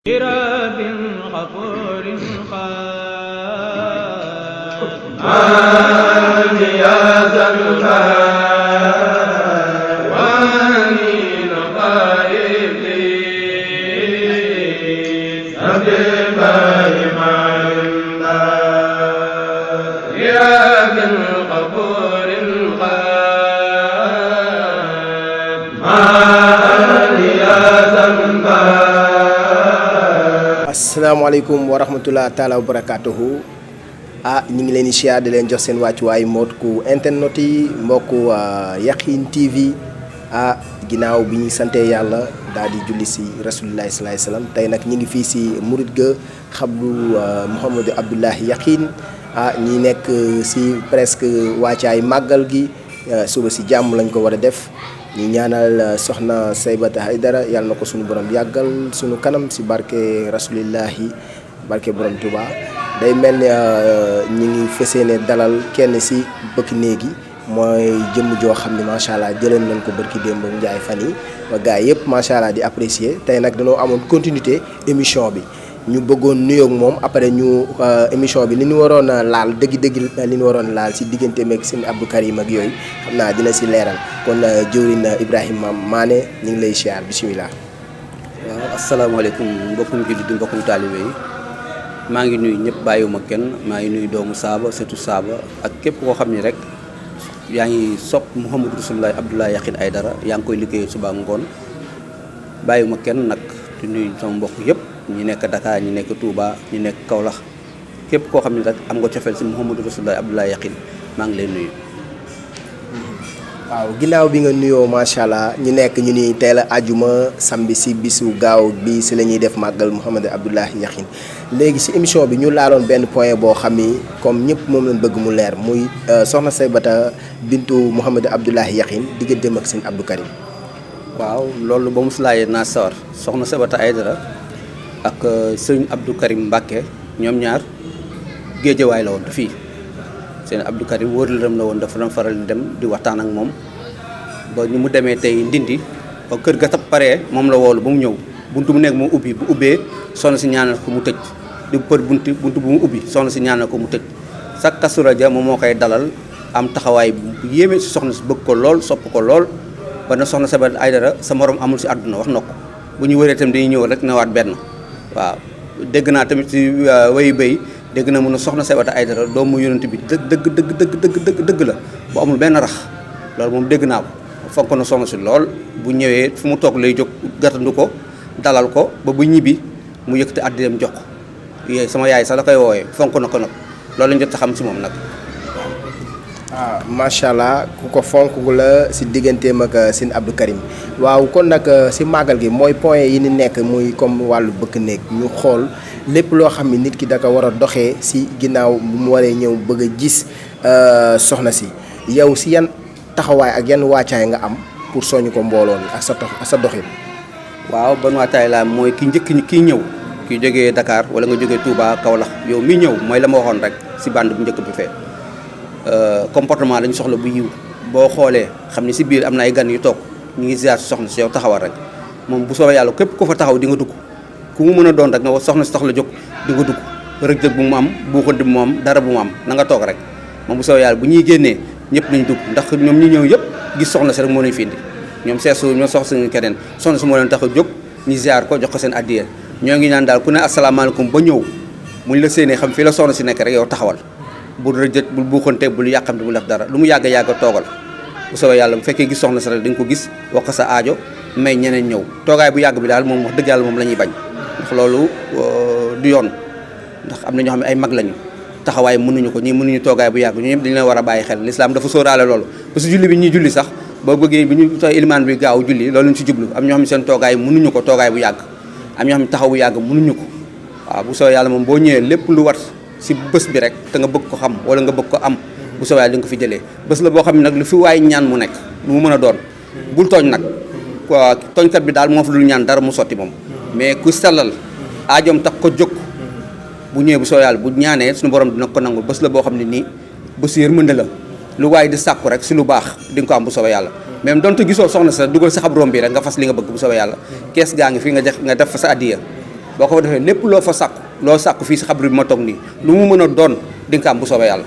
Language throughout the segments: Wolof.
برب غفور يا ذا الجلال وأنين قائب لي سبب ما يا ذا الغفور asalaamaaleykum wa rahmatulah taala wa barakaatuhu ñu ngi leen di siyaar di leen jox seen wàccuwaay mbokku internet yi mbokku Yakhine TV ginnaaw bi ñu sante yàlla daal di julli si rasulillahi salaay salaam tey nag ñu ngi fii si murid ga xablu Mouhamadou Abdoulaye Yakhine ñi nekk si presque wàccaay màggal gi suba si jàmm lañ ko war a def. ñu ñaanal soxna Saybata Aidara yàlla na ko suñu borom yàggal suñu kanam si barke rasulillahi barke borom Touba day mel ni ñu ngi fesee ne dalal kenn si bëkk néegi mooy jëmm joo xam ne macha allah jëleen nañ ko barki démb njaay fan yi ba gars yëpp macha allah di apprécier tey nag dañoo amoon continuité émission bi ñu bëggoon nuyoog moom après ñu émission bi li ñu waroon a laal dëgg-dëgg li ñu waroon laal si diggante meeg sëñ Abdou Karim ak yooyu xam naa dina si leeral kon jëwriñ Ibrahima Mané ñu ngi lay siyaar bisimilah. waaw asalaamaaleykum mbokkum jullit di mbokkum taalibe yi maa ngi nuyu ñëpp bàyyiwuma kenn maa ngi nuyu doomu Saaba surtout Saaba ak képp koo xam ni rek yaa ngi sopp Mouhamadou Rasulullahi Abdoulaye Yakhine Aidara yaa ngi koy liggéey suba ngoon bàyyiwuma kenn nag di nuyu sama mbokk yëpp. ñi nekk Dakar ñi nekk Touba ñi nekk Kaolack képp koo xam ne rek am nga cofeel si Mouhamadou Rasulullahi Abdoulaye Yakhine maa ngi lay nuyu. waaw ginnaaw bi nga nuyoo macha allah ñu nekk ñu ni teel a àjjuma samedi si bisu gaaw bi si la ñuy def màggal Mouhamadou Abdoulaye Yakhine léegi si émission bi ñu laaloon benn point boo xam ni comme ñëpp moom lañ bëgg mu leer muy soxna Saybata bintu Mouhamadou Abdoulaye Yakhine digganteem ak sëñ Abdou Karim. waaw loolu ba mu si laajee naa sawar soxna Saybata Aidara ak sëñ Abdou Karim Mbacke ñoom ñaar géejawaay la woon fii sëñ Abdou Karim wóorlëram la woon dafa doon faral di dem di waxtaan ak moom ba ñu mu demee tey ndindi ba kër ga tab paree moom la woolu ba mu ñëw buntu mu nekk mu ubbi bu ubbee soxna si ñaanal ko mu tëj di për buntu bu mu ubbi soxna si ñaanal ko mu tëj sa kasura ja moom moo koy dalal am taxawaay bu yéeme si soxna si bëgg ko lool sopp ko lool ba na soxna Saybata Aidara sa morom amul si àdduna wax na ko bu ñu wëree itam dañuy ñëw rek newaat benn waaw dégg naa tamit ci wayu béy dégg na mun a soxna Saybata Aidara doomu yonent bi dëgg la bu amul benn rax loolu moom dégg naa ko fonk na soxna si lool bu ñëwee fu mu toog lay jóg gàttandu ko dalal ko ba bu ñibbi mu yëkkati àddiram jox ko yooyu sama yaay sax la koy woowee fonk na ko nag loolu lañ jot a xam si moom nag. macha allah ku ko fonk la si digganteem ak sëñ Abdou Karim waaw kon nag si màggal gi mooy point yi ni nekk muy comme wàllu bëkk néeg ñu xool lépp loo xam ne nit ki da ko war a doxee si ginnaaw bu mu waree ñëw bëgg a gis soxna si yow si yan taxawaay ak yan wàccaay nga am pour soñu ko mbooloo mi ak sa doxin. waaw ban wàccaay laa mooy ki njëkk ñi kii ñëw ki jógee Dakar wala nga jógee Touba Kaolack yow mi ñëw mooy la ma waxoon rek si bande bu njëkk bi fee. comportement lañu soxla bu yiw boo xoolee xam ni si biir am na ay gan yu toog ñu ngi ziar si soxna si yow taxawal rek moom bu soobee yàlla képp ko fa taxaw di nga dugg ku mu mën a doon rek nga soxna si tax la jóg di nga dugg rëg-rëg bu mu am buuxante bu mu am dara bu mu am na nga toog rek moom bu soobee yàlla bu ñuy génnee ñëpp nañ dugg ndax ñoom ñi ñëw yëpp gis soxna si rek moo leen fi indi ñoom seesu ñoo soxla suñu keneen soxna si moo leen tax a jóg ñu ziar ko jox ko seen addiya ñoo ngi naan daal ku ne asalaamaaleykum ba ñëw muñ la séenee xam fii la soxna si nekk rek yow taxawal bul rëjët bul buuxante bul yàqamte bul def dara lu mu yàgg toogal bu soobee yàlla bu fekkee gis soxna si rek di nga ko gis wax ko sa aajo may ñeneen ñëw toogaay bu yàgg bi daal moom wax dëgg yàlla moom la ñuy bañ ndax loolu du yoon ndax am na ñoo xam ne ay mag lañu taxawaay mënuñu ko ñii mënuñu toogaay bu yàgg ñu ñëpp dañu leen war a bàyyi xel l'islam dafa sóoraale loolu parce que julli bi ñuy julli sax boo bëggee bi ñu tax ilimaan bi gaaw julli loolu ñu ci jublu am ñoo xam ne seen toogaay mënuñu ko toogaay bu yàgg am ñoo xam ne taxaw bu yàgg mënuñu ko waaw bu soobee yàlla moom boo ñëwee lépp lu war si bés bi rek te nga bëgg ko xam wala nga bëgg ko am bu soobee yàlla di nga ko fi jëlee bés la boo xam ne nag lu fi waay ñaan mu nekk lu mu mën a doon bul tooñ nag quoi tooñkat bi daal moo fa dul ñaan dara mu sotti moom mais ku sellal aajoom tax ko jóg bu ñëwee bu soobee yàlla bu ñaanee suñu borom dina ko nangu bés la boo xam ne nii bés yërmande la lu waay di sàkku rek si lu baax di nga ko am bu soobee yàlla même donte gisoo soxna sa dugal sa xabroom bi rek nga fas li nga bëgg bu soobee yàlla kees gaa ngi fi nga def fa sa addiya boo ko defee lépp loo fa sàkku loo sàkku fii si xabru bi ma toog nii lu mu mën a doon di nga ko am bu soobee yàlla.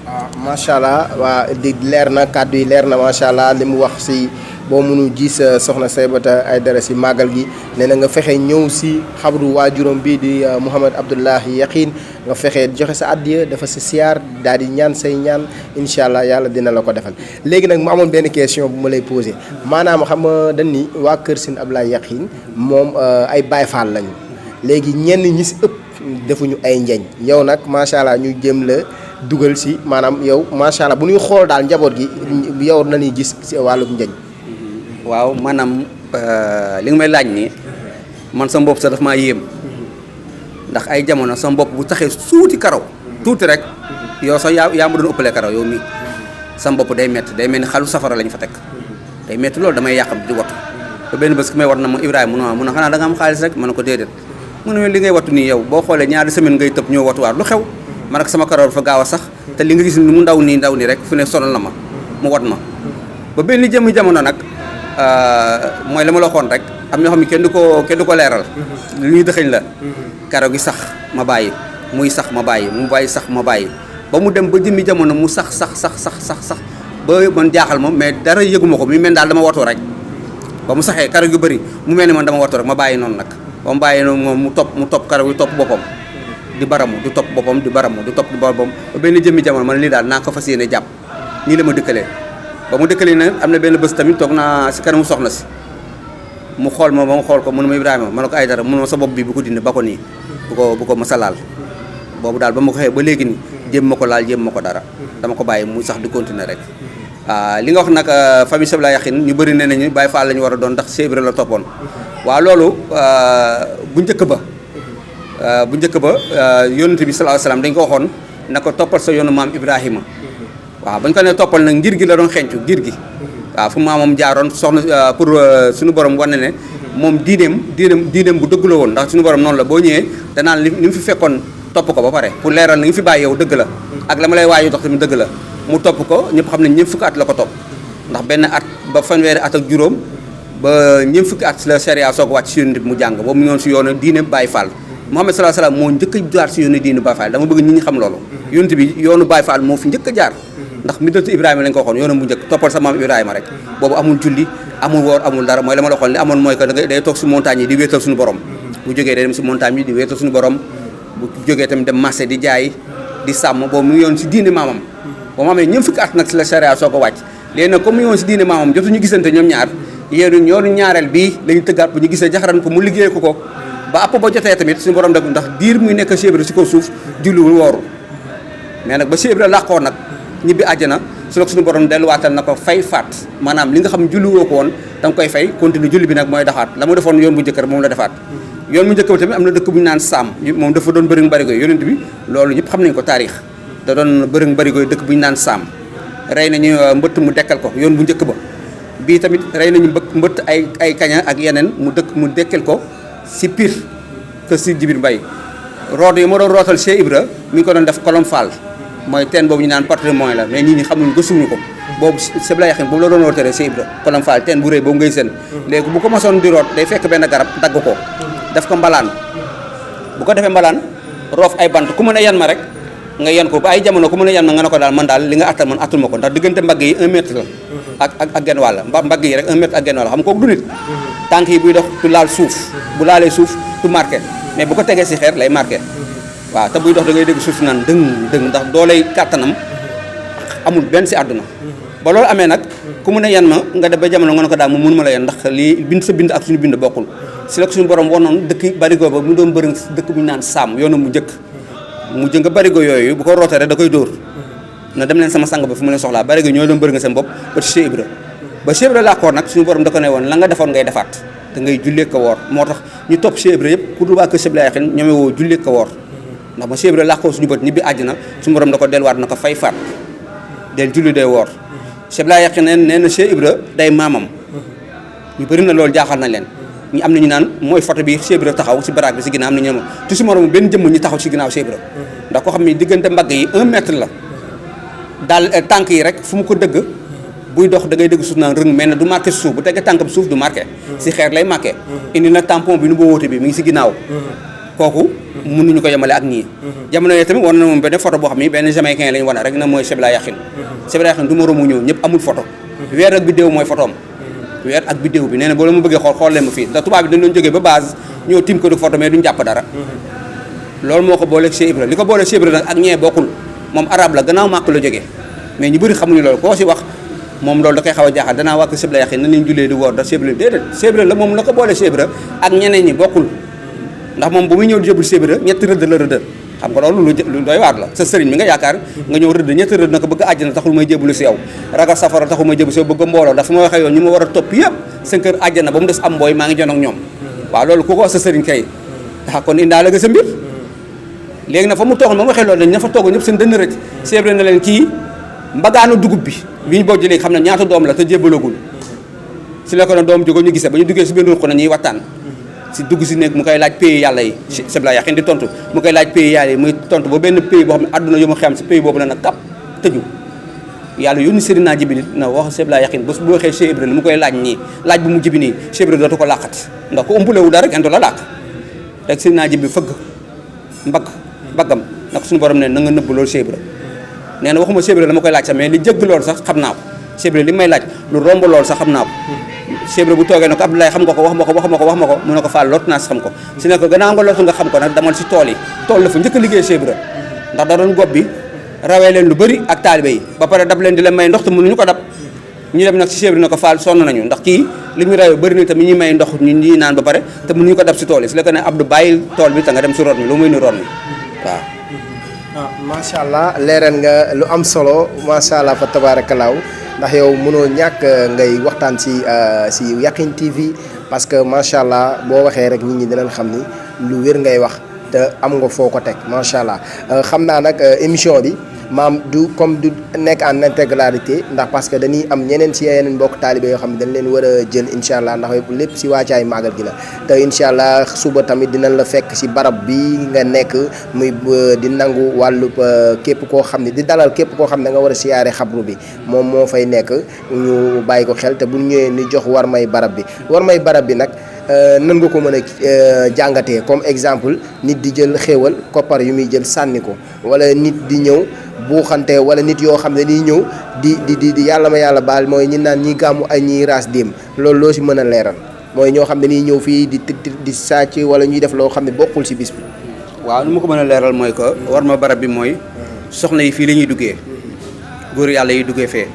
waaw macha allah waa di leer na kàddu yi leer na macha allah li mu wax si boo mënu gis soxna Saybata Aidara si màggal gi nee na nga fexe ñëw si xabru waajuram bii di Mouhamed Abdullahi Yakhine nga fexe joxe sa addiya dafa si siyaar daal di ñaan say ñaan incha allah yàlla dina la ko defal. léegi nag mu amoon benn question bu ma lay posé maanaam xam nga dañ ni waa kër Sine Abdoulaye Yakhine moom ay Baye Fall lañu léegi ñenn ñi si ëpp defuñu ay njeñ yow nag macha allah ñu jëm la dugal si maanaam yow macha allah bu ñuy xool daal njaboot gi yow na ñuy gis si wàllum njeñ. waaw maanaam li nga may laaj nii man sa bopp sax daf maa yéem ndax ay jamono sa bopp bu taxee suuti karaw tuuti rek yow sax yaa ma doon ëppale karaw yow mii sa bopp day métti day mel ni xalu safara lañ fa teg day métti loolu damay yàqam di wattu ba benn bés ki may wat na ma Ibrahima mun na xanaa da nga am xaalis rek ma ne ko déedéet mu ne li ngay wattu nii yow boo xoolee ñaari semaine ngay tëb ñëw wattuwaat lu xew man ak sama karaw dafa gaaw a sax te li nga gis ni mu ndaw nii rek fu ne sonal na ma mu wat ma ba benn jëmmi jamono nag mooy la ma la waxoon rek am ñoo xam ne kenn du ko leeral li ñuy dëxëñ la karaw gi sax ma bàyyi muy sax ma bàyyi mu bàyyi sax ma bàyyi ba mu dem ba jëmmi jamono mu sax ba man jaaxal ma mais dara yëguma ko mi mel daal dama watoo rek ba mu saxee karaw gi bëri mu mel ni man dama watoo rek ma bàyyi noonu nag ba mu bàyyi noonu moom mu topp karaw gi topp boppam di baramu di topp boppam di baramu di topp di boppam ba benn jëmmi jamono man lii daal naa ko fas yéene jàpp nii la ma dëkkalee ba mu dëkkalee nag am na benn bés tamit toog naa si kanamu soxna si mu xool ma ba mu xool ko mu ne ma Ibrahima ma ne ko Aidara mu ne ma sa bopp bi bu ko dindi ba ko nii bu ko masa laal boobu daal ba ma ko xëyee ba léegi nii jéem ma ko laal jéem ma ko dara dama ko bàyyi muy sax di continuer rek li nga wax nag famille Sine Abdoulaye Yakhine ñu bëri nee nañu Baye Fall la ñu war a doon ndax Cheikh Ibra la toppoon waaw loolu bu njëkk ba yonent bi sallallahu alayhi wasallam dañ ko waxoon na ko toppal sa yoonu maam Ibrahima waaw bañ ko ne toppal nag ngir gi la doon xencu ngir gi waaw fu maamam jaaroon soxna pour suñu borom wane ne moom diineem bu dëgg la woon ndax suñu borom noonu la boo ñëwee danaan li mu fi fekkoon topp ko ba pare pour leeral li nga fi bàyyi yow dëgg la ak la ma lay waayu dox tamit dëgg la mu topp ko ñëpp xam ne ñëpp fukki at la ko topp ndax benn at ba fanweeri at ak juróom ba ñëpp fukki at la sharia soog wàcc si yonent bi mu jàng boobu mu ñoon si yoonu diine Baye Fall Muhammad sallallahu alayhi wasallam moo njëkk a jaar si yoonu diine Baye Fall dama bëgg nit ñi xam loolu yonent bi yoonu Baye Fall moo fi njëkk a jaar ndax millatu Ibrahima lañ ko waxoon yoonu bu njëkk toppal sa maam Ibrahima rek boobu amul julli amul woor amul dara mooy la ma la waxoon li amoon mooy que day toog si montagne yi di wéetal suñu borom bu jógee day dem si montagne yi di wéetal suñu borom bu jógee tamit dem marché di jaay di sàmm boobu mu ngi yoon si diine maamam ba mu amee ñëm fukki at nag si la charia soo ko wàcc léegi nag comme mu ngi yoon si diine maamam jotuñu gisante ñoom ñaar yéen yoonu ñaareel bii lañu tëggaat bu ñu gisee jaxaran ko mu liggéey ko ba app ba jotee tamit suñu borom def ndax diir muy nekk Cheikh Ibra si kaw suuf julliwul wooru mais nag ba Cheikh Ibra làqoo nag ñibbi àjjana su la suñu borom delluwaatal na ko fay faat maanaam li nga xam julliwoo ko woon da nga koy fay continue julli bi nag mooy daxaat la mu defoon yoon bu njëkk rek moom la defaat yoon bu njëkk bi tamit am na dëkk bu ñu naan Saam moom dafa doon bëriŋ barigo yonent bi loolu ñëpp xam nañ ko taarix da doon bëriŋ barigo dëkk bu ñu naan Saam rey nañu mbëtt mu dekkal ko yoon bu njëkk ba bii tamit rey nañu mbëtt ay kaña ak yeneen mu dekkal ko si Pire que si Djibril Mbaye root yi ma doon rootal Cheikh Ibra mi ngi ko doon def Kolom Fall mooy teen boobu ñu naan patrimoine la mais nit ñi xamuñ gëstuñu ko boobu Sine Abdoulaye Yakhine boobu la doon rootale Cheikh Ibra Kolom Fall teen bu rëy boobu ngay seen léegi bu ko mosoon di root day fekk benn garab dagg ko def ko mbalaan bu ko defee mbalaan roof ay bant ku mën a yan ma rek nga yan ko ba ay jamono ku mën a yan ma nga ne ko daal man daal li nga attal man attul ma ko ndax diggante mbagg yi 1 mètre la ak genn wàll mbagg yi rek 1 mètre ak genn wàll xam nga kooku du nit tànk yi buy dox du laal suuf bu laalee suuf du marqué mais bu ko tegee si xeer lay marqué waaw te buy dox da ngay dégg suuf si naan dëng ndax dooley kàttanam amul benn si àdduna ba loolu amee nag ku mën a yan ma nga def ba jamono nga ne ko daal mu mun ma la yan ndax lii bind sa bind ak suñu bind bokkul si la ko suñu borom wonoon dëkk barigo ba mu doon bëri dëkk bu ñu naan Saam yoonu mu njëkk mu jëng barigo yooyu bu ko rootee rek da koy dóor na dem leen sama sang ba fu mu leen soxlaa barigo ñoo doon bëri nga seen bopp ba ci Cheikh Ibra ba Cheikh Ibra làkkoor nag suñu borom da ko ne woon la nga defoon ngay defaat te ngay jullee ko woor moo tax ñu topp Cheikh Ibra yëpp ku dul waa kër Sine Abdoulaye Yakhine ñoome woo jullee ko woor ndax ba Cheikh Ibra làkkoo suñu bët ñibbi àjjana suñu borom da ko delluwaat na ko fay faat del julli day woor Sine Abdoulaye Yakhine nee na Cheikh Ibra day maamam ñu bëri na loolu jaaxal na leen ñu am na ñu naan mooy photo bi Cheikh Ibra taxaw si baraag bi si ginnaaw am na ñu ne tu si moroom benn jëmm ñu taxaw si ginnaaw Cheikh Ibra ndax ko xam ne diggante mbagg yi 1 mètre la daal tànk yi rek fu mu ko dëgg buy dox da ngay dégg suuf naan rëng mel na du marqué suuf bu teggee tànkam suuf du marqué si xeer lay marqué indi na tampon bi nu boo wóote bi mi ngi si ginnaaw kooku mënuñu ko yemale ak ñii jamono yooyu tamit war na moom benn photo boo xam ni benn jamaïcain lañu wane rek na mooy Chebla Yakhine Chebla Yakhine du moromu ñëw ñëpp amul photo weer ak biddéew mooy photo am weer ak biddéew bi nee na boo la ma bëggee xool leen ma fii ndax tubaab bi dañ doon jógee ba base ñëw tim ko du photo mais duñ jàpp dara loolu moo ko booleeg Cheikh Ibra li ko booleeg Cheikh Ibra nag ak ñee bokkul moom arabe la gannaaw màkk la jógee mais ñu bëri xamuñu loolu koo si wax moom loolu da koy xaw a jaaxal danaa wax ko Chebla Yakhine na nañ jullee di woor ndax Cheikh Ibra déedéet Cheikh Ibra la moom la ko boolee Cheikh Ibra ak ñeneen ñi bokkul ndax moom bu muy ñëw di jébul Cheikh Ibra ñetti rëdd la rëdd xam nga loolu lu doy waar la sa sëriñ mi nga yaakaar nga ñëw rëdd ñetti rëdd na ko bëgg àjjana taxul may jébulu si yow ragal safara taxul may jébulu si yow bëgg mbooloo ndax fu ma waxee yoon ñu ma war a topp yëpp seen kër àjjana ba mu des am mbooy maa ngi jon ak ñoom waaw loolu ku ko wax sa sëriñ kay tax kon indaale nga sa mbir léegi nag fa mu toog ba mu waxee loolu dañ ña fa toog ñëpp seen dënn rëcc Cheikh Ibra na leen kii mbagaanu dugub bi ñu bojj léegi xam ne ñaata doom la te jébalagul si la ko ne doom jógo ñu gisee ba ñu duggee si benn ruq na ñuy waxtaan si dugg si nekk mu koy laaj pays yàlla yi Chebla Yakhine di tontu mu koy laaj pays yàlla yi muy tontu ba benn pays boo xam ne àdduna yu ma xam si pays boobu la nag kap tëju yàlla yónni Seydina Jibril na wax Chebla Yakhine ba bu waxee Cheikh Ibra li mu koy laaj nii laaj bu mu jibi nii Cheikh Ibra dootu ko làqati ndax ku umpulewul dara kenn du la làq rek Seydina Jibril fëgg mbaggam nag suñu borom ne na nga nëbb loolu Cheikh Ibra nee na waxuma Cheikh Ibra la ma koy laaj sax mais li jëgg loolu sax xam naa ko Cheikh Ibra li may laaj lu romb loolu sax xam naa ko Cheikh Ibra bu toogee ne ko Abdoulaye xam nga ko wax ma ko mu ne ko Fall lot naa si xam ko si ne ko gannaaw nga lotu nga xam ko nag damal si tool yi tool la fa njëkk a liggéey Cheikh Ibra ndax da doon gob bi rawee leen lu bëri ak taalibe yi ba pare dab leen di leen may ndox te mënuñu ko dab ñu dem nag si Cheikh Ibra ne ko Fall sonn nañu ndax kii li ñu rawee bëri na tamit ñuy may ndox ñu ñuy naan ba pare te mënuñu ko dab si tool yi si la ko ne Abdou bàyyi tool bi te nga dem si root mi lu muy ni root mi waaw macha allah leeral nga lu am solo macha allah fa tabaarakallaahu ndax yow mënoo ñàkk ngay waxtaan si Yakhine TV parce que macha allah boo waxee rek nit ñi dinañ xam ni lu wér ngay wax te am nga foo ko teg macha allah xam naa nag émission bi maam du comme du nekk en intégralité ndax parce que dañuy am ñeneen si yeneen mbokk taalibe yoo xam ne dañ leen war a jël incha allah ndax lépp si wàccaay màggal gi la te incha allah suba tamit dinañ la fekk si barab bi nga nekk muy di nangu wàllu képp koo xam ne di dalal képp koo xam ne nga war a siyaare xabru bi moom moo fay nekk ñu bàyyi ko xel te bu ñëwee ni jox war may barab bi nag nan nga ko mën a jàngatee comme exemple nit di jël xéewal koppar yu muy jël sànni ko wala nit di ñëw buuxante wala nit yoo xam ne dañuy ñëw di yàlla ma yàlla baal mooy ñi naan ñi gàmmu ay ñiy raas déem loolu loo si mën a leeral mooy ñoo xam ne dañuy ñëw fii di sàcc wala ñuy def loo xam ne bokkul si bis bi. waaw nu ma ko mën a leeral mooy que war ma barab bi mooy soxna yi fii la ñuy duggee góor yàlla yi duggee fee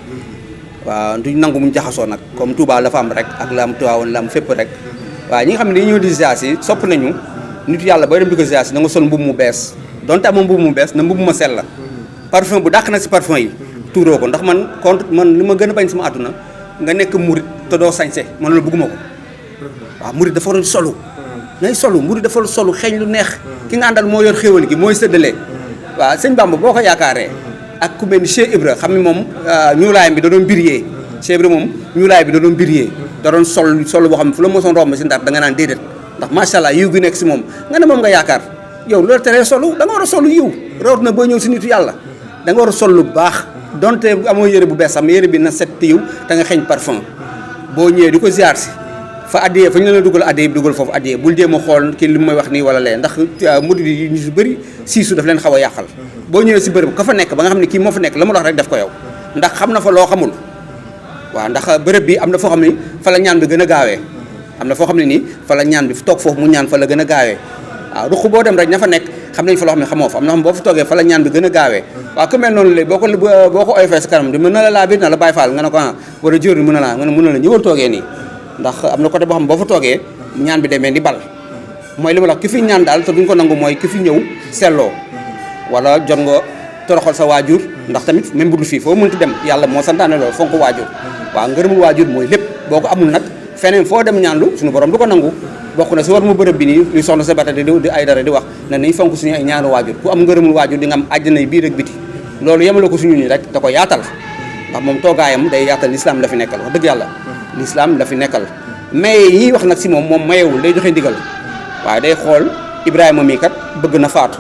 waaw duñ nangu muñ jaxasoo nag comme Touba la fa am rek ak la am Tiwaawan la am fépp rek waaw ñi nga xam ne dañuy ñëw di ziar si sopp nañu nit yàlla booy dem di ko ziar si na nga sol mbubb mu bees donte amoo mbubb mu bees na mbubb ma sell la parfum bu dàq na si parfum yi tuuroo ko ndax man li ma gën a bañ sama àdduna nga nekk murit te doo sañse man loolu bëgguma ko waaw murit dafa war solu ngay solu murit dafa war solu xeeñ lu neex ki nga àndal moo yor xéewal gi mooy séddale waaw sëñ Bamba boo ko yaakaaree ak ku mel ni Cheikh Ibra xam ne moom ñuulaayam bi da doon biriyee Cheikh Ibra moom ñuulaay bi da doon biriyee da doon sol boo xam ne fu la mosoon romb si ndar da nga naan déedéet ndax macha allah yiw gi nekk si moom nga ne moom nga yaakaar yow loolu teree solu da nga war a solu yiw rawat na boo ñëw si nitu yàlla da nga war a sol lu baax donte amoo yére bu bees sax yére bi na set te yiw te nga xeeñ parfum boo ñëwee di ko ziar si fa addiyee fa ñu la dugal addiyee bi dugal foofu addiyee bul jéem a xool kii li may wax nii wala lee ndax murid yi ñu si bëri siisu daf leen xaw a yàqal boo ñëwee si bërëb ka fa nekk ba nga xam ne kii moo fa nekk la ma wax rek def ko yow ndax xam na fa loo xamul waaw ndax bërëb bi am na foo xam ne fa la ñaan bi gën a gaawee am na foo xam ne nii fa la ñaan bi toog foofu mu ñaan fa la gën a gaawee waaw ruq boo dem rek ña fa nekk xam nañ fa loo xam ne xamoo fa am na xam boo fa toogee fa la ñaan bi gën a gaawee waaw ku mel noonu léegi boo ko oyofee sa kanam di mën na la laa biir na la bàyyi faal nga ne ko war a jër mën na laa nga ne mën na la ñëwal toogee nii ndax am na côté boo xam boo fa toogee ñaan bi demee ni bal mooy li ma la wax ki fi ñaan daal te duñ ko nangu mooy ki fi ñëw selloo wala jot nga toroxal sa waajur ndax tamit même bu dul fii foo mënti dem yàlla moo santaane loolu fonk waajur waaw ngërëmul waajur mooy lépp boo ko amul nag feneen foo dem ñaanlu suñu borom du ko nangu bokk na si war mu bërëb bi nii li soxna sa bata di ay dara di wax ne nañ fonk suñu ay ñaanu waajur ku am ngërëmul waajur di nga am àjjana yi biir ak biti loolu yemale ko suñu nii rek da ko yaatal ndax moom toogaayam day yaatal l'islam la fi nekkal wax dëgg yàlla l'islam la fi nekkal maye yi wax nag si moom mayewul day joxe ndigal waaye day xool Ibrahima mii kat bëgg na faatu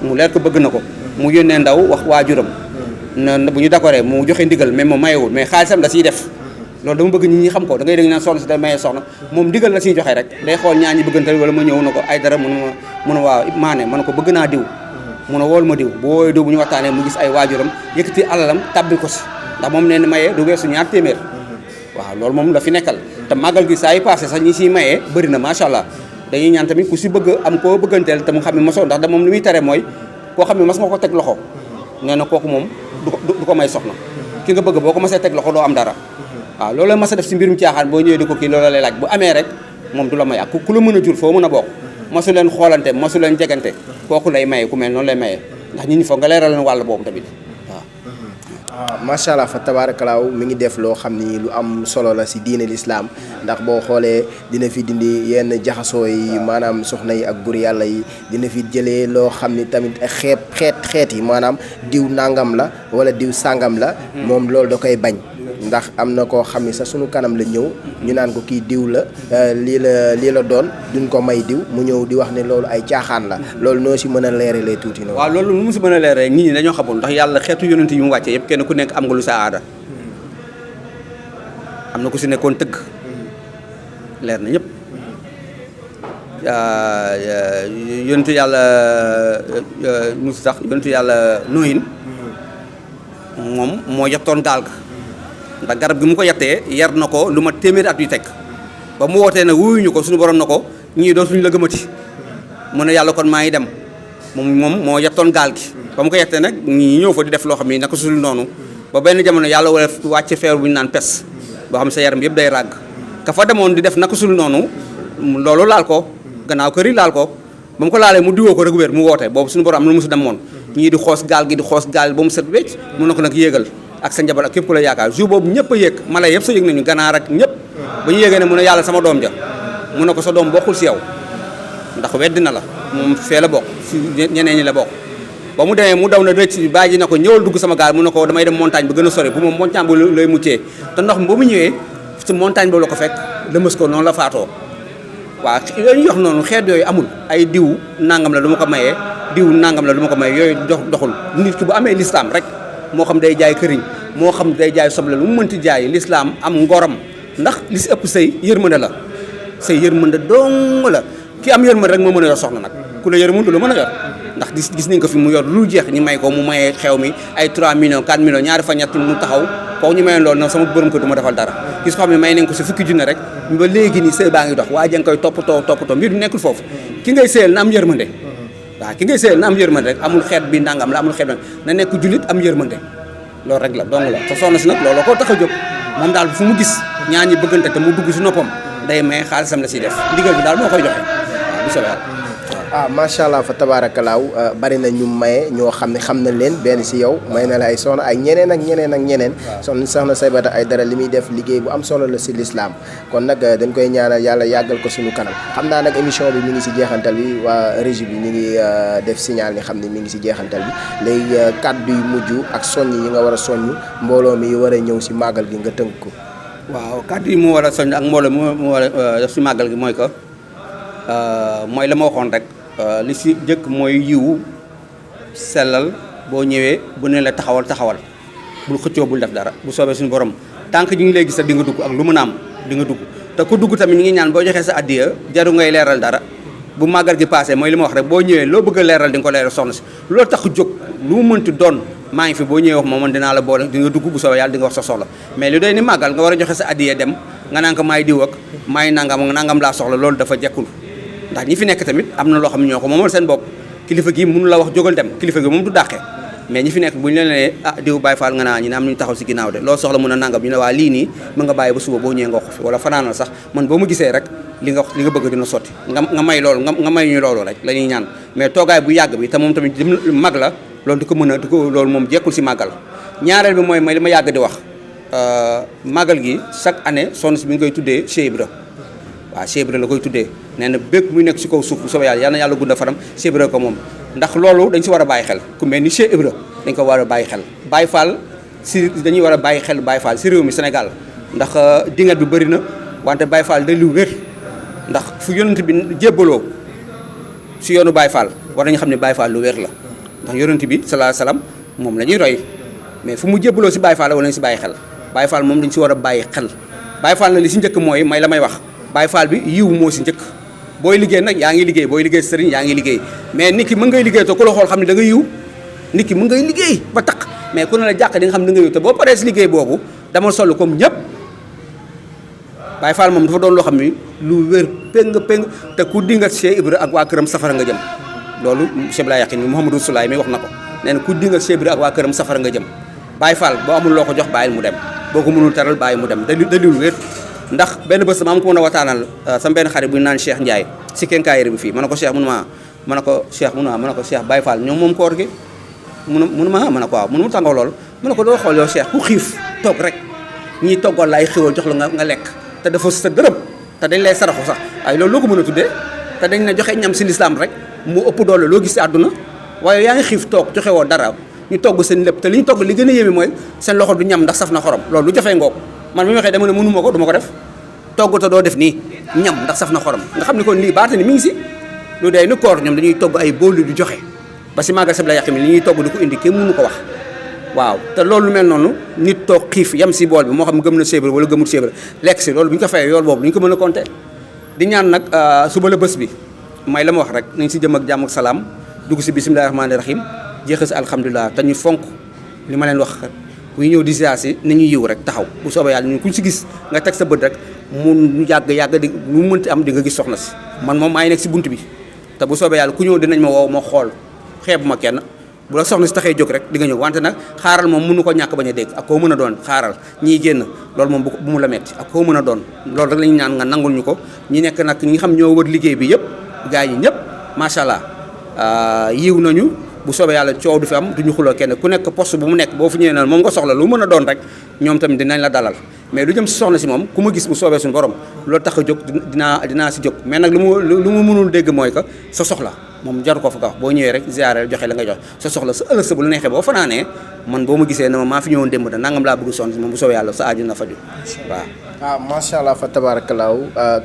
mu leer ko bëgg na ko mu yónnee ndaw wax waajuram na bu ñu d'accordé mu joxe ndigal mais moom mayewul mais xaalisam da siy def loolu dama bëgg nit ñi xam ko da ngay dégg naan soxna si day maye soxna moom ndigal la siy joxe rek day xool ñaar ñi bëggante wala ma ñëw na ko ay dara mun a waaw maane man ko bëgg naa diw mun a wool ma diw bu woowee diw bu ñu waxtaanee mu gis ay waajuram yëkkati alalam tabbi ko si ndax moom nee na maye du weesu ñaar téeméer waaw loolu moom la fi nekkal te màggal gi saa yi passé sax ñi siy mayee bëri na macha allah dañuy ñaan tamit ku si bëgg am koo bëgganteel te mu xam ne mosoo ndax da moom li muy tere mooy koo xam ne mas nga ko teg loxo nee na kooku moom du ko may soxna ki nga bëgg boo ko masee teg loxo doo am dara waaw loolu la mas a def si mbirum caaxaan boo ñëwee di ko kii loolu lay laaj bu amee rek moom du la may ak ku la mën a jur foo mën a bokk mosu leen xoolante mosu leen jegante kooku lay maye ku mel noonu lay maye ndax nit ñi foog nga leeral leen wàll boobu tamit waaw macha allah fa tabaarakalaaw mi ngi def loo xam ni lu am solo la si diine lislaam ndax boo xoolee dina fi dindi yenn jaxasoo yi maanaam soxna yi ak bur yàlla yi dina fi jëlee loo xam ni tamit xeet yi maanaam diw nangam la wala diw sàngam la moom loolu da koy bañ ndax am na koo xam ni sa sunu kanam la ñëw ñu naan ko kii diw la lii la doon duñ ko may diw mu ñëw di wax ne loolu ay caaxaan la loolu noo si mën a leeralee tuuti noonu. waaw loolu lu mu si mën a leeralee nit ñi dañoo xamul ndax yàlla xeetu yonent yi mu wàccee yëpp kenn ku nekk am nga lu sa aada am na ku si nekkoon tëgg leer na ñëpp yonentu yàlla mu sax yonentu yàlla nooyin moom moo yettoon gaal ga ndax garab gi mu ko yettee yar na ko lu ma téeméeri at yu teg ba mu wootee nag wuyuñu ko suñu borom na ko ñii dootuñu la gëmati mu ne yàlla kon maa ngi dem moom moo yettoon gaal gi ba mu ko yettee nag ñi ñëw fa di def loo xam ni naka sul noonu ba benn jamono yàlla wala wàcce feebar bu ñu naan pes boo xam sa yaram yëpp day ràgg ka fa demoon di def naka sul noonu loolu laal ko gannaaw kër yi laal ko ba mu ko laalee mu diwoo ko rek wér mu woote boobu suñu borom am na mu si demoon ñii di xoos gaal gi di xoos gaal ba mu set wecc mun na ko nag yéegal ak sa njaboot ak képp ku la yaakaar jour boobu ñëpp a yéeg mala yëpp sa yëg nañu ganaar ak ñëpp ba ñu yéegee ne mu ne yàlla sama doom ja mu ne ko sa doom bokkul si yow ndax weddi na la moom fee la bokk si ñeneen ñi la bokk ba mu demee mu daw na rëcc bàyyi na ko ñëwal dugg sama gaal mu ne ko damay dem montagne ba gën a sori bu moom montagne ba lay muccee te ndox mi ba mu ñëwee si montagne boobu la ko fekk lëmës ko noonu la faatoo waaw yooyu ñu wax noonu xeet yooyu amul ay diw nangam la du ma ko mayee diw nangam la du ma ko mayee yooyu doxul nit ki bu amee lislaam rek moo xam day jaay këriñ moo xam day jaay soble lu mu mënti jaay lislaam am ngoram ndax li si ëpp sëy yërmande la sëy yërmande dong la ki am yërmande rek moo mën a yor soxna nag ku la yërmul lu mën a yor ndax gis nañ ko fi mu yor lu jeex ñi may ko mu mayee xew mi ay 3 millions 4 millions ñaari fa ñett mu taxaw kooku ñu mayoon loolu nag sama borom ko du ma defal dara gis ko xam ne may nañ ko si fukki junne rek ba léegi nii sëy baa ngi dox waa jang koy toppatoo mbir du nekkul foofu ki ngay sëyal na am yërmande waaw ki ngay sëyal na am yërmande rek amul xeet bi ndàngam la amul xeet na nekk jullit am yërmande loolu rek la dong la te soxna si nag loolu koo tax a jóg moom daal fu mu gis ñaar ñi bëggante te mu dugg si noppam day may xaalisam la siy def ndigal bi daal moo koy joxe waaw bu soobee macha allah fa tabaarakalaaw bari na ñu maye ñoo xam ne xam nañ leen benn si yow may na la ay soxna ay ñeneen ak ñeneen soxna Saybata Aidara li muy def liggéey bu am solo la si lislaam kon nag dañ koy ñaanal yàlla yàggal ko suñu kanam xam naa nag émission bi mi ngi si jeexantal bi waa régie bi ñu ngi def signal ni xam ne mi ngi si jeexantal bi léegi kàddu yu mujj ak soññ yi nga war a soññ mbooloo mi war a ñëw si màggal gi nga tënk ko. waaw kàddu yi mu war a soññ ak mbooloo mu war a def si màggal gi mooy que mooy la ma waxoon rek. li si jëkk mooy yiwu sellal boo ñëwee bu ne la taxawal bul xëccoo bul def dara bu soobee suñu borom tànk ñu ngi lay gis di nga dugg ak lu mën a am di nga dugg te ku dugg tamit ñu ngi ñaan boo joxee sa addiya jaru ngay leeral dara bu màggal gi passé mooy li ma wax rek boo ñëwee loo bëgg a leeral di nga ko leeral soxna si loolu tax jóg lu mu mënti doon maa ngi fi boo ñëwee wax ma man dinaa la boole di nga dugg bu soobee yàlla di nga wax sa soxla mais lu doy ni màggal nga war a joxe sa addiya dem nga naan ko maay diw ak maay nangam laa soxla loolu dafa jekkul ndax ñi fi nekk tamit am na loo xam ne ñoo ko moomal seen bopp kilifa gi mënu la wax jógal dem kilifa gi moom du dàqee mais ñi fi nekk bu ñu leen nee diw Baye Fall nga naa ñu ne am nañu taxaw si ginnaaw de loolu soxla mën a nangam ñu ne waa lii nii mën nga bàyyi ba suba boo ñëwee nga wax fi wala fanaanal sax man boo ma gisee rek li nga bëgg dina sotti nga may loolu nga may ñu loolu rek la ñuy ñaan mais toogaay bu yàgg bi te moom tamit mag la loolu di ko loolu moom jekkul si màggal ñaareel bi mooy li ma yàgg di wax màggal gi chaque année sonn si bi nga koy tuddee Cheikh Ibra waaw Cheikh Ibra la koy tuddee nee na bépp muy nekk si kaw suuf bu soobee yàlla yal na yàlla gunda faram Cheikh Ibra ko moom ndax loolu dañ si war a bàyyi xel ku mel ni Cheikh Ibra dañ ko war a bàyyi xel Baye Fall si dañuy war a bàyyi xel Baye Fall si réew mi Sénégal ndax dingat bi bëri na wante Baye Fall da lu wér ndax fu yonent bi jébbaloo si yoonu Baye Fall war nañu xam ne Baye Fall lu wér la ndax yonent bi sallallahu alayhi wasallam moom la ñuy roy mais fu mu jébbaloo si Baye Fall wala nañ si bàyyi xel Baye Fall moom dañ si war a bàyyi xel Baye Fall na li si njëkk mooy may la may wax Baye Fall bi yiw moo si njëkk booy liggéey nag yaa ngi liggéey booy liggéey sëriñ yaa ngi liggéey mais nit ki mën ngay liggéey te ku la xool xam ne da nga yiw nit ki mën ngay liggéey ba taq mais ku ne la jàkk di nga xam ne da nga yiw te boo paree si liggéey boobu dama sol comme ñëpp Baye Fall moom dafa doon loo xam ni lu wér péng te ku dingat Cheikh Ibra ak waa këram safara nga jëm loolu Cheikh Ibrahima Yaqin mi Mouhamadou Soulaye mi wax na ko nee na ku dingat Cheikh Ibra ak waa këram safara nga jëm Baye Fall boo amul loo ko jox bàyyil mu dem boo ko mënul teral bàyyi mu dem dalilu wér ndax benn bés ma am ko mën a waxtaanal sama benn xarit bu ñu naan Cheikh Ndiaye si kenkaayere bi fii ma ne ko Cheikh mënu ma ko Cheikh Baye Fall ñoom moom koor gi mënu ma ne ko waaw mënu mu tàngoo loolu ma ne ko doo xool yow Cheikh ku xiif toog rek ñiy toggal la ay xéwal jox la nga lekk te dafa sa dërëm te dañ lay saraxu sax ay loolu loo ko mën a tuddee te dañ ne joxe ñam si lislaam rek mu ëpp doole loo gis si àdduna waaye yaa ngi xiif toog joxe woo dara ñu togg seen lépp te li ñu togg li gën a yéeme mooy seen loxo du ñam ndax saf na xorom loolu lu jafee ngoog man bi ma waxee dama ne mënuma ko du ma ko def togg te doo def nii ñam ndax saf na xorom nga xam ne kon lii baata ni mi ngi si lu dee ni koor ñoom dañuy togg ay boolu di joxe ba si màggal Sëñ Yaqin li ñuy togg di ko indi kenn mënu ko wax waaw te loolu lu mel noonu nit toog xiif yam si bool bi moo xam gëm na Cheikh Ibra wala gëmul Cheikh Ibra lekk si loolu bu ñu ko fayee yool boobu du ñu ko mën a compter di ñaan nag suba la bés bi may la ma wax rek nañ si jëm ak jàmm ak salaam dugg si bismillahi rahmaani rahim jeexal si alhamdulilah te ñu fonk li ma leen wax bu ñu ñëw di ziar si ni ñuy yiw rek taxaw bu soobee yàlla ñun kuñ si gis nga teg sa bët rek mu yàgg di lu mu mënti am di nga gis soxna si man moom maa ngi nekk si bunt bi te bu soobee yàlla ku ñëw dinañ ma woo ma xool xeebu ma kenn bu la soxna si taxee jóg rek di nga ñëw wante nag xaaral moom mënu ko ñàkk bañ a dégg ak koo mën a doon xaaral ñiy génn loolu moom bu mu la metti ak koo mën a doon loolu rek la ñu ñaan nga nangul ñu ko ñi nekk nag ñi xam ñoo wër liggéey bi yëpp gars yi ñëpp macha allah yiw nañu bu soobee yàlla coow du fi am du ñu xuloo kenn ku nekk poste bu mu nekk boo fu ñëwee naan moom nga soxla lu mën a doon rek ñoom tamit dinañ la dalal mais lu jëm si soxna si moom ku ma gis bu soobee suñu borom loolu tax a jóg dinaa si jóg mais nag lu mu mënul dégg mooy que sa soxla moom jaru ko fa ka wax boo ñëwee rek ziaré joxe la nga jox sa soxla sa ëllëg sa bu la neexee boo fanaanee man boo ma gisee ne ma maa fi ñëwoon démb da nangam laa bëgg sonn si moom bu soobee yàlla sa aaju na faju waaw macha allah fa tabarakalaaw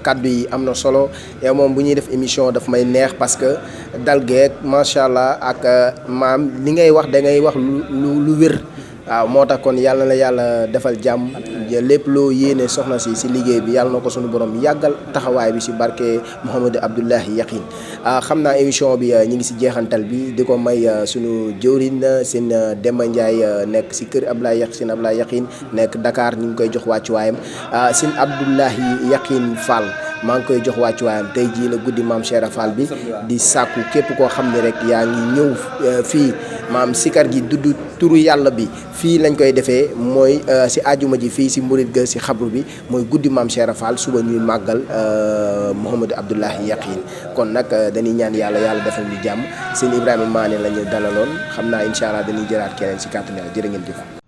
kaddu yi am na solo yow moom bu ñuy def émission daf may neex parce que dal geeg macha allah ak maam li ngay wax da ngay wax lu wér waaw moo tax kon yàlla na la yàlla defal jàmm lépp loo yéene soxna si liggéey bi yàlla na ko suñu borom yàggal taxawaay bi si barke Mouhamadou Abdoulahi Yaqin xam naa émission bi ñi ngi si jeexantal bi di ko may suñu jëwriñ seen Demba Ndiaye nekk si kër Abdoulaye Yaqin nekk Dakar ñu ngi koy jox wàccuwaayam seen Abdoulahi Yaqin Fall maa ngi koy jox wàccuwaayam tey jii la guddi maam Cheikh Fall bi di sàkku képp koo xam ne rek yaa ngi ñëw fii maam sikar gi dudd turu yàlla bi fii lañ koy defee mooy si ajuma ji fii si murit ga si xabru bi mooy guddi maam Cheikh Fall suba ñuy màggal Mouhamadou Abdoulahi Yaqin kon nag dañuy ñaan yàlla defal ñu jàmm seen Ibrahima Mané la ñu dalaloon xam naa incha allah dañuy jëlaat keneen si kàttan yàlla jërë ngeen jëf